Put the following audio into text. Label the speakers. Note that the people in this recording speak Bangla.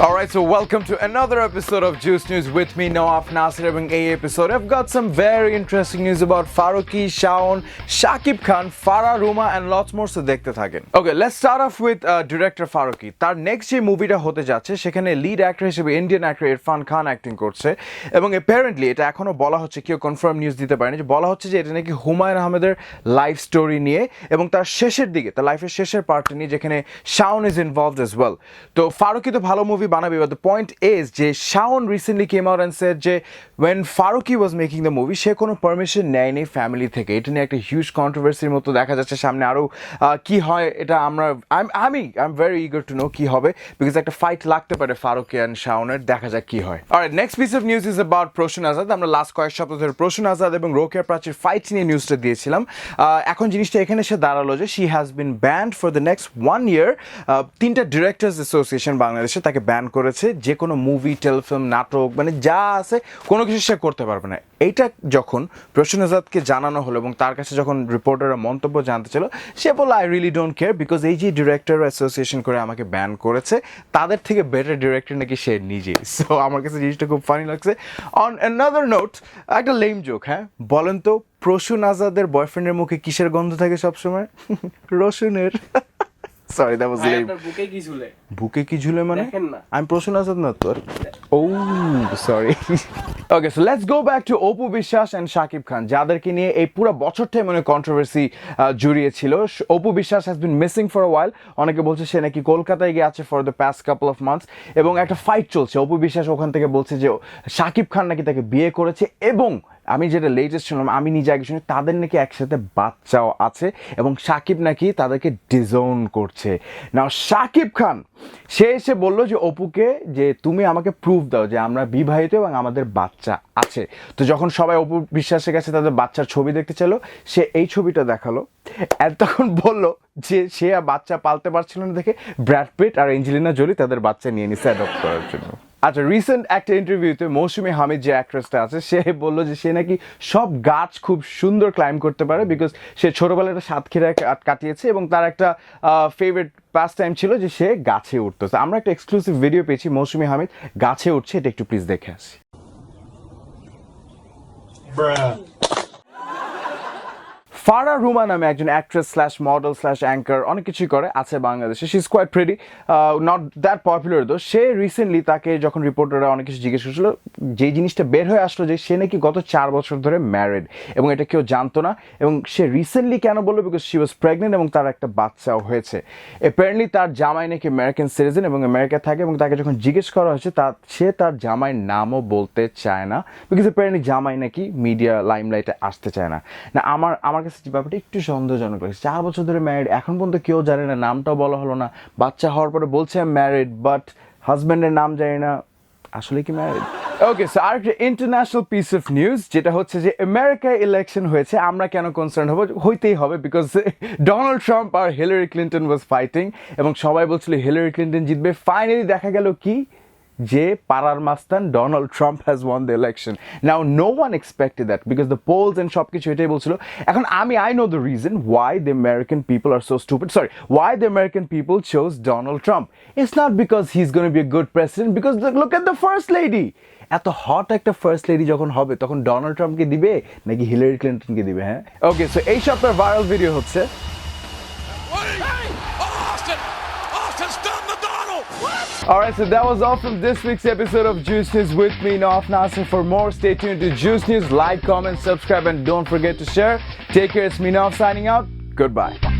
Speaker 1: Alright, so welcome to another episode of Juice News with me, Nawaf Nasir. And in this episode, I've got some very interesting news about Faruqi, Shaun, Shakib Khan, Farah Ruma, and lots more. So দেখতে থাকেন. Okay, let's start off with director Faruqi. তার next যে মুভিটা হতে যাচ্ছে সেখানে লিড অ্যাক্টর হিসেবে ইন্ডিয়ান অ্যাক্টর ইরফান খান অ্যাক্টিং করছে এবং অ্যাপারেন্টলি এটা এখনো বলা হচ্ছে, কেউ কনফার্ম নিউজ দিতে পারেনি, যে বলা হচ্ছে যে এটা নাকি হুমায়ুন আহমেদের লাইফ স্টোরি নিয়ে এবং তার শেষের দিকে, তার লাইফের শেষের পার্টটা নিয়ে, যেখানে Shaon is involved as well. তো ফারুকি তো ভালো মুভি বানাবে, বাট দ্য পয়েন্ট ইজ যে Shaon recently came out and said যে Wayne Farooqui was making the movie সে কোনো পারমিশন নেয়নি ফ্যামিলি থেকে. এটা নিয়ে একটা হিউজ কন্ট্রোভার্সির মতো দেখা যাচ্ছে সামনে. আরও কি হয় এটা আমরা I am very eager to know কি হবে, বিকজ একটা ফাইট লাগতে পারে ফারুকি অ্যান্ড শাওনের. দেখা যাক কি হয়. Alright, next piece of news is about Prasun Azad. আমরা লাস্ট কয়েক সপ্তাহ ধরে প্রসূন আজাদ এবং রোকেয়া প্রাচীর ফাইট নিয়ে নিউজটা দিয়েছিলাম. এখন জিনিসটা এখানে এসে দাঁড়ালো যে she has been band for the next 1 year. 3টা ডিরেক্টর্স অ্যাসোসিয়েশন বাংলাদেশে তাকে ব্যান করেছে. যে কোনো মুভি, টেলিফিল্ম, নাটক, মানে যা আছে কোনো কিছু সে করতে পারবে না. এইটা যখন প্রসূন আজাদকে জানানো হলো এবং তার কাছে যখন রিপোর্টাররা মন্তব্য জানতে ছিল, সে বলল I really don't care, because এই যে ডিরেক্টর অ্যাসোসিয়েশন করে আমাকে ব্যান করেছে তাদের থেকে বেটার ডিরেক্টর নাকি সে নিজেই. সো আমার কাছে জিনিসটা খুব ফানি লাগছে. অন অ্যানাদার নোট, একটা লেম জোক, হ্যাঁ বলেন তো, প্রসূন আজাদের বয়ফ্রেন্ডের মুখে কিসের গন্ধ থাকে সবসময়? রসুনের. Sorry, that was lame. বুকে কি ঝুলে মানে? আমি প্রসূন আজাদ না তো. Oh sorry. Okay, so let's go back to Apu Biswas and Shakib Khan, যাদেরকে নিয়ে এই পুরো বছরটাই মানে কন্ট্রোভার্সি জড়িয়ে ছিল. Apu Biswas has been missing for a while. অনেকে বলছে সে নাকি কলকাতায় গিয়ে আছে for the past couple of months এবং একটা ফাইট চলছে. অপু বিশ্বাস ওখান থেকে বলছে যে শাকিব খান নাকি তাকে বিয়ে করেছে এবং আমি যেটা লেটেস্ট শুনলাম, আমি নিজে আগে শুনি, তাদের নাকি একসাথে বাচ্চাও আছে এবং শাকিব নাকি তাদেরকে ডিজোন করছে. নাও শাকিব খান সে এসে বললো যে অপুকে যে তুমি আমাকে প্রুফ দাও যে আমরা বিবাহিত এবং আমাদের বাচ্চা আছে. তো যখন সবাই অপু বিশ্বাসের কাছে তাদের বাচ্চার ছবি দেখতে চাইলো, সে এই ছবিটা দেখালো. আর তখন বললো যে সে বাচ্চা পালতে পারছিল না দেখে ব্র্যাড পিট আর এঞ্জেলিনা জোলি তাদের বাচ্চা নিয়ে নিছে অ্যাডপ্ট করার জন্য. আচ্ছা, রিসেন্ট একটা ইন্টারভিউতে মৌসুমী হামিদ যে অ্যাক্ট্রেসটা আছে, সে বললো যে সে নাকি সব গাছ খুব সুন্দর ক্লাইম্ব করতে পারে, বিকজ সে ছোটোবেলায় একটা সাতক্ষীরা কাটিয়েছে এবং তার একটা ফেভারিট পাস টাইম ছিল যে সে গাছে উঠতো. আমরা একটা এক্সক্লুসিভ ভিডিও পেয়েছি মৌসুমী হামিদ গাছে উঠছে, এটা একটু প্লিজ দেখে আসি. ফারা রুমা নামে একজন actress slash model slash anchor, অনেক কিছুই করে, আছে বাংলাদেশে. She is quite pretty, not that popular though. সে রিসেন্টলি তাকে যখন রিপোর্টাররা অনেক কিছু জিজ্ঞেস করছিল, যেই জিনিসটা বের হয়ে আসলো যে সে নাকি গত 4 বছর ধরে ম্যারিড এবং এটা কেউ জানতো না. এবং সে রিসেন্টলি কেন বললো, বিকজ শি ওয়াজ প্রেগনেন্ট এবং তার একটা বাচ্চাও হয়েছে. অ্যাপারেন্টলি তার জামাই নাকি আমেরিকান সিটিজেন এবং আমেরিকা থাকে এবং তাকে যখন জিজ্ঞেস করা হয়েছে সে তার জামাইয়ের নামও বলতে চায় না, বিকজ অ্যাপারেন্টলি জামাই নাকি মিডিয়া লাইমলাইটে আসতে চায় না. না আমার কাছে ব্যাপারটা একটু সন্দেহজনক লাগছে. 4 বছর ধরে ম্যারিড, এখন পর্যন্ত কেউ জানে না, নামটাও বলা হলো না. বাচ্চা হওয়ার পরে বলছে ম্যারিড, বাট হাজব্যান্ডের নাম জানি না. আসলে কি ম্যারিড? ওকে, সো আরেকটা ইন্টারন্যাশনাল পিস অফ নিউজ, যেটা হচ্ছে যে আমেরিকায় ইলেকশন হয়েছে. আমরা কেন কনসার্ন হবো? হইতেই হবে, বিকজ ডোনাল্ড ট্রাম্প আর হিলারি ক্লিন্টন ওয়াজ ফাইটিং এবং সবাই বলছিল হিলারি ক্লিন্টন জিতবে. ফাইনালি দেখা গেল কি, যে পাড়ার মাস্তান Donald Trump has won the election. Now no one expected that, because the polls and সব কিছু এটাই বলছিল. এখন I know the reason why the American people are so stupid, why the American people chose Donald Trump. It's not because he is gonna be a good president, because look at the first lady. এত হট একটা ফার্স্ট লেডি যখন হবে, তখন ডোনাল্ড ট্রাম্পকে দিবে নাকি হিলারি ক্লিন্টনকে দিবে? হ্যাঁ, ওকে, সো এই সপ্তাহের ভাইরাল ভিডিও হচ্ছে Alright, so that was all from this week's episode of Juice News with me, Nawaf Nasir. For more, stay tuned to Juice News. Like, comment, subscribe, and don't forget to share. Take care, it's me, Nawaf, signing out. Goodbye.